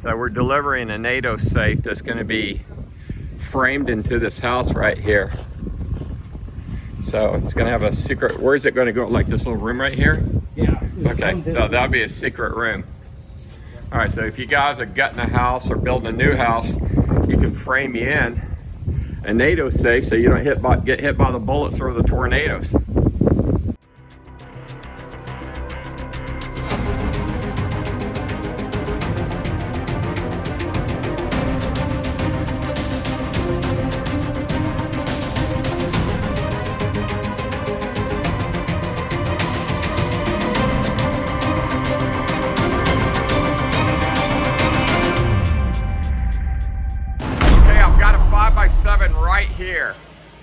So we're delivering a NadoSafe that's going to be framed into this house right here. So it's going to have a secret. Where is it going to go? Like this little room right here? Yeah. Okay, so that'll be a secret room. All right, so if you guys are gutting a house or building a new house, you can frame you in a NadoSafe so you don't get hit by the bullets or the tornadoes. Right here.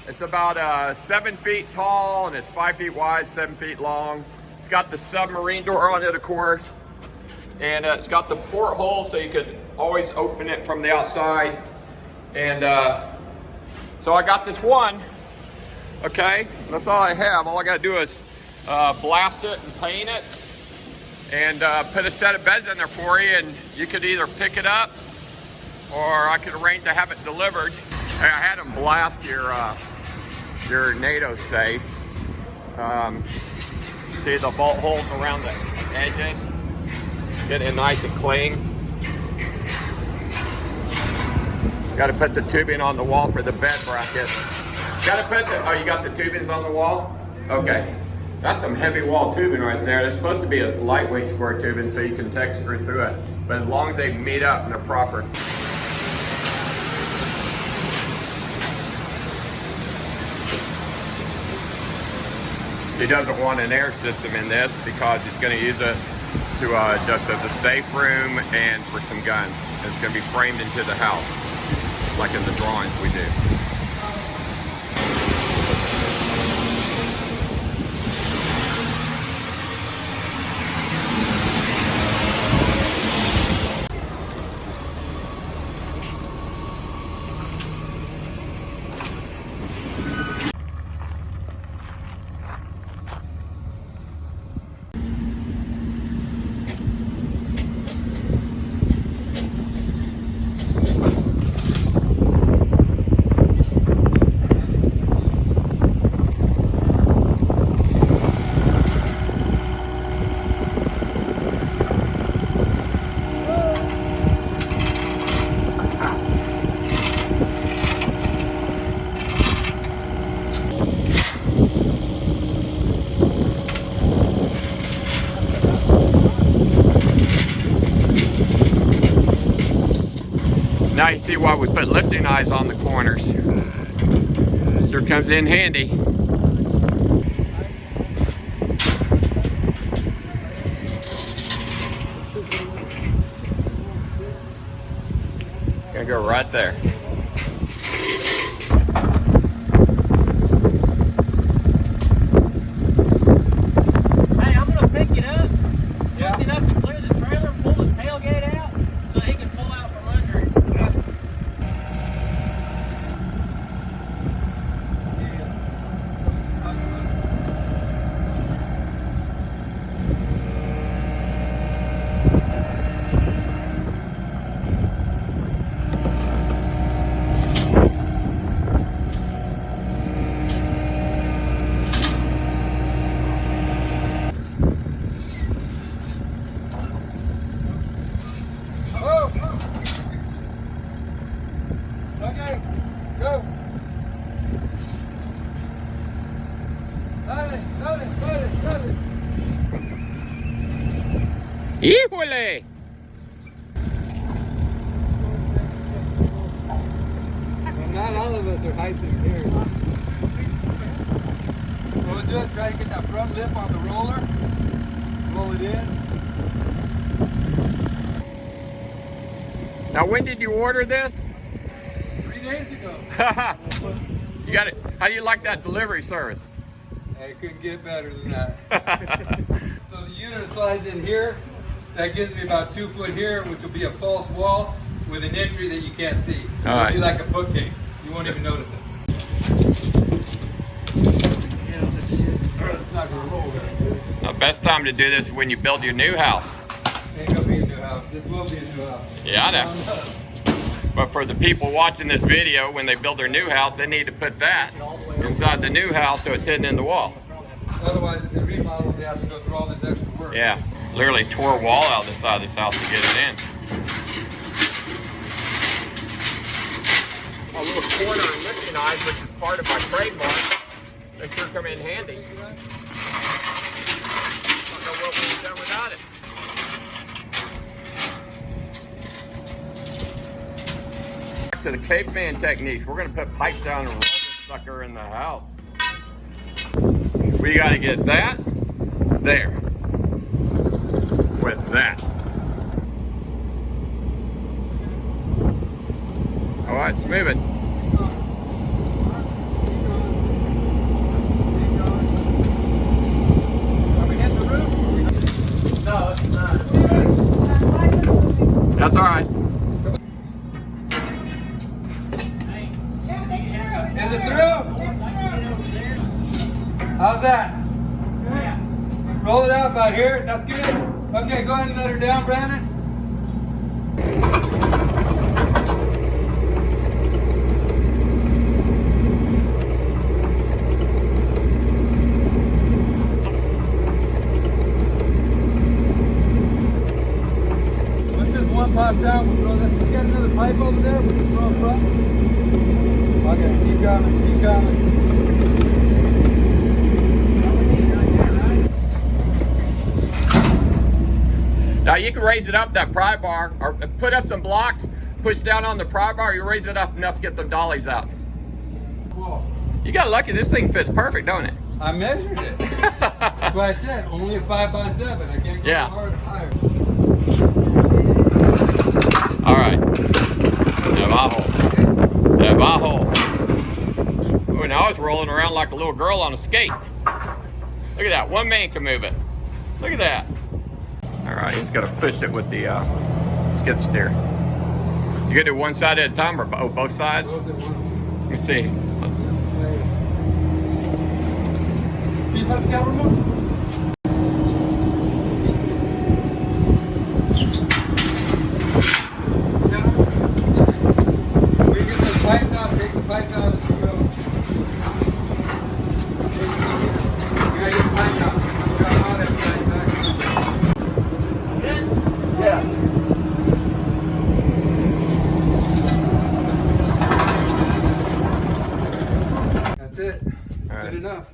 It's about 7 feet tall and it's 5 feet wide, 7 feet long. It's got the submarine door on it, of course, and it's got the porthole so you could always open it from the outside. And so I got this one. Okay, that's all I have. All I got to do is blast it and paint it, and put a set of beds in there for you, and you could either pick it up or I could arrange to have it delivered. I had them blast your NadoSafe. See the bolt holes around the edges? Get it nice and clean. Got to put the tubing on the wall for the bed brackets. Got to put the, oh, you got the tubings on the wall? Okay. That's some heavy wall tubing right there. It's supposed to be a lightweight square tubing so you can tech screw through it. But as long as they meet up and they're proper. He doesn't want an air system in this because he's going to use it to just as a safe room and for some guns. It's going to be framed into the house, like in the drawings we do. Now you see why we put lifting eyes on the corners. Sure comes in handy. It's gonna go right there. Hey, I'm gonna pick it up just enough to clear the trailer, pull his tailgate out so he can pull out from under it. Okay, go. Dale. Híjole! Well, not all of us are hiking here. What we'll do is try to get that front lip on the roller, roll it in. Now when did you order this? 3 days ago. You got it. How do you like that delivery service? I couldn't get better than that. So the unit slides in here. That gives me about 2 foot here, which will be a false wall with an entry that you can't see. It'll All right. be like a bookcase. You won't even notice it. It's not gonna roll there. The best time to do this is when you build your new house. Ain't gonna be a new house. house. This will be a new house. Yeah, I know. But for the people watching this video, when they build their new house, they need to put that inside the new house so it's hidden in the wall. Otherwise, if they remodel, they have to go through all this extra work. Yeah, literally tore a wall out of the side of this house to get it in. A little corner lifting eyes, which is part of my trademark. They sure come in handy. I don't know what we've done without it. Back to the caveman techniques. We're gonna put pipes down and roll this sucker in the house. We gotta get that there with that. All right, it's moving. No, it's not. That's all right. Is it through? How's that? Roll it out about here. That's good. Okay, go ahead and let her down, Brandon. Once this one pops out, we'll throw that. We got another pipe over there. We can throw it front. Okay, keep coming, keep coming. Now you can raise it up, that pry bar, or put up some blocks, push down on the pry bar, you raise it up enough to get the dollies out. Cool. You got lucky, this thing fits perfect, don't it? I measured it. That's why I said only a 5x7. I can't go higher. All right. Debajo. Oh, now I was rolling around like a little girl on a skate. Look at that, one man can move it. Look at that. All right, he's gonna push it with the skid steer. You gonna do one side at a time or both sides? Let me see. You have the camera remote? We get the pipes out, take the pipes out as you go. You gotta get the pipe out. You got all that pipe back. Yeah. That's it. That's good enough.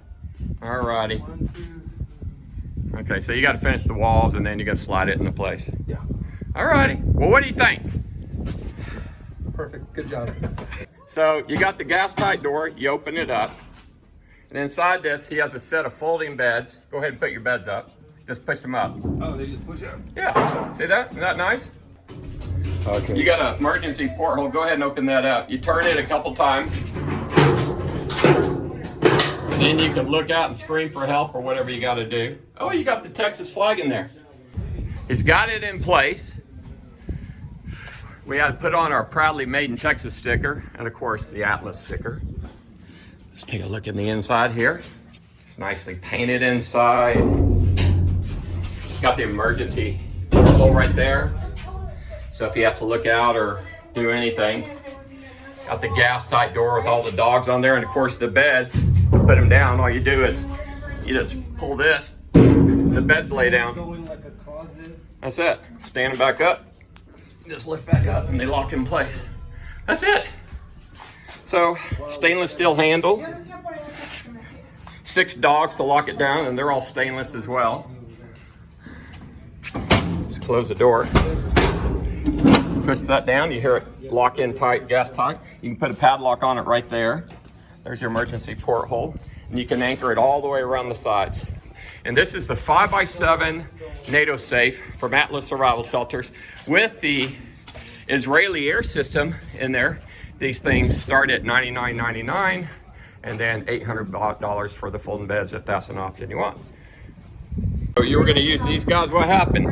All righty. 1, 2. Okay, so you gotta finish the walls and then you gotta slide it into place. Yeah. All righty. Well, what do you think? Perfect. Good job. So you got the gas tight door, you open it up. And inside this, he has a set of folding beds. Go ahead and put your beds up. Just push them up. Oh, they just push up. Yeah, see that? Isn't that nice? Okay. You got an emergency porthole. Go ahead and open that up. You turn it a couple times. And then you can look out and scream for help or whatever you got to do. Oh, you got the Texas flag in there. He's got it in place. We had to put on our proudly made in Texas sticker and of course the Atlas sticker. Let's take a look in the inside here. It's nicely painted inside. It's got the emergency porthole right there. So if he has to look out or do anything. Got the gas tight door with all the dogs on there and of course the beds. Put them down, all you do is you just pull this, the beds lay down. That's it. Stand them back up. Just lift back up and they lock in place. That's it. So stainless steel handle. 6 dogs to lock it down and they're all stainless as well. Just close the door. Push that down, you hear it lock in tight, gas tight. You can put a padlock on it right there. There's your emergency porthole. And you can anchor it all the way around the sides. And this is the 5x7 NadoSafe from Atlas Survival Shelters with the Israeli air system in there. These things start at $99.99 and then $800 for the folding beds if that's an option you want. So you were going to use these guys, what happened?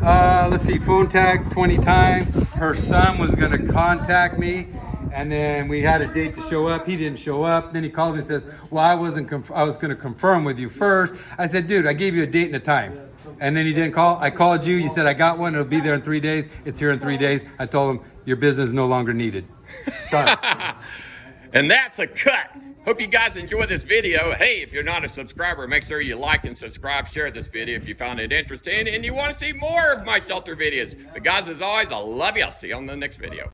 Let's see, phone tag 20 times. Her son was going to contact me. And then we had a date to show up. He didn't show up. Then he called me and says, well, I was going to confirm with you first. I said, dude, I gave you a date and a time. And then he didn't call. I called you. You said, I got one. It'll be there in 3 days. It's here in 3 days. I told him, your business is no longer needed. Done. And that's a cut. Hope you guys enjoyed this video. Hey, if you're not a subscriber, make sure you like and subscribe. Share this video if you found it interesting and you want to see more of my shelter videos. But guys, as always, I love you. I'll see you on the next video.